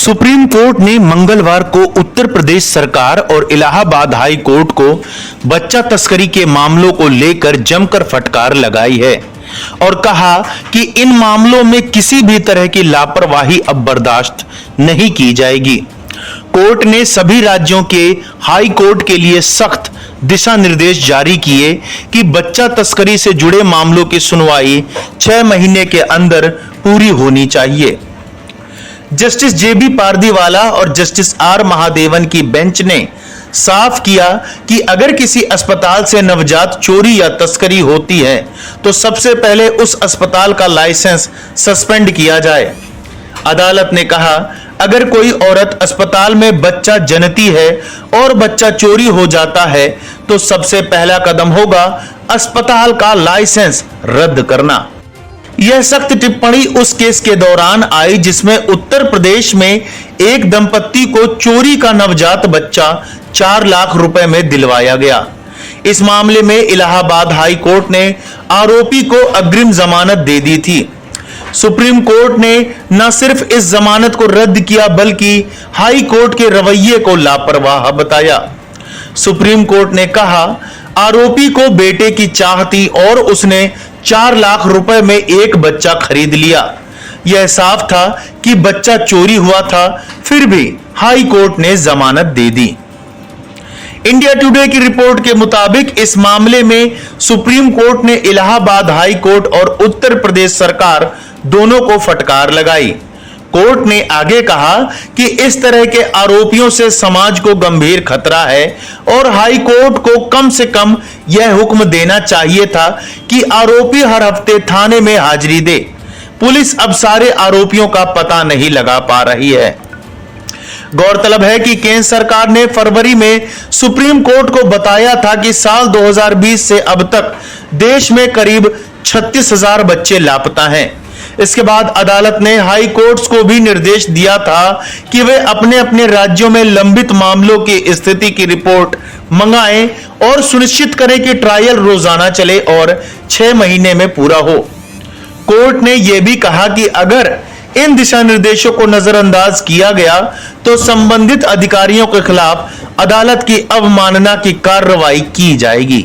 Supreme court ने मंगलवार को उत्तर प्रदेश सरकार और इलाहाबाद हाई कोर्ट को बच्चा तस्करी के मामलों को लेकर जमकर फटकार लगाई है और कहा कि इन मामलों में किसी भी तरह की लापरवाही अब बर्दाश्त नहीं की जाएगी। कोर्ट ने सभी राज्यों के हाई कोर्ट के लिए सख्त दिशा निर्देश जारी किए कि बच्चा तस्करी से जुड़े मामलों की सुनवाई 6 महीने के अंदर पूरी होनी चाहिए। जस्टिस जेबी पारदीवाला और जस्टिस आर महादेवन की बेंच ने साफ किया कि अगर किसी अस्पताल से नवजात चोरी या तस्करी होती है तो सबसे पहले उस अस्पताल का लाइसेंस सस्पेंड किया जाए। अदालत ने कहा, अगर कोई औरत अस्पताल में बच्चा जनती है और बच्चा चोरी हो जाता है तो सबसे पहला कदम होगा अस्पताल का लाइसेंस रद्द करना। यह सख्त टिप्पणी उस केस के दौरान आई जिसमें उत्तर प्रदेश में एक दंपत्ति को चोरी का नवजात बच्चा 4 लाख रुपए में दिलवाया गया। इस मामले में इलाहाबाद हाई कोर्ट ने आरोपी को अग्रिम जमानत दे दी थी। सुप्रीम कोर्ट ने न सिर्फ इस जमानत को रद्द किया बल्कि हाई कोर्ट के रवैये को लापरवाह बताया। सुप्रीम कोर्ट ने कहा, आरोपी को बेटे की चाह थी और उसने 4 लाख रुपए में एक बच्चा खरीद लिया। यह साफ था कि बच्चा चोरी हुआ था, फिर भी हाई कोर्ट ने जमानत दे दी। इंडिया टुडे की रिपोर्ट के मुताबिक इस मामले में सुप्रीम कोर्ट ने इलाहाबाद हाई कोर्ट और उत्तर प्रदेश सरकार दोनों को फटकार लगाई। कोर्ट ने आगे कहा कि इस तरह के आरोपियों से समाज को गंभीर खतरा है और हाई कोर्ट को कम से कम यह हुक्म देना चाहिए था कि आरोपी हर हफ्ते थाने में हाजिरी दे। पुलिस अब सारे आरोपियों का पता नहीं लगा पा रही है। गौरतलब है कि केंद्र सरकार ने फरवरी में सुप्रीम कोर्ट को बताया था कि साल 2020 से अब तक देश में करीब 36,000 बच्चे लापता हैं। इसके बाद अदालत ने हाई कोर्ट्स को भी निर्देश दिया था कि वे अपने अपने राज्यों में लंबित मामलों की स्थिति की रिपोर्ट मंगाएं और सुनिश्चित करें कि ट्रायल रोजाना चले और 6 महीने में पूरा हो। कोर्ट ने यह भी कहा कि अगर इन दिशा निर्देशों को नजरअंदाज किया गया तो संबंधित अधिकारियों के खिलाफ अदालत की अवमानना की कार्रवाई की जाएगी।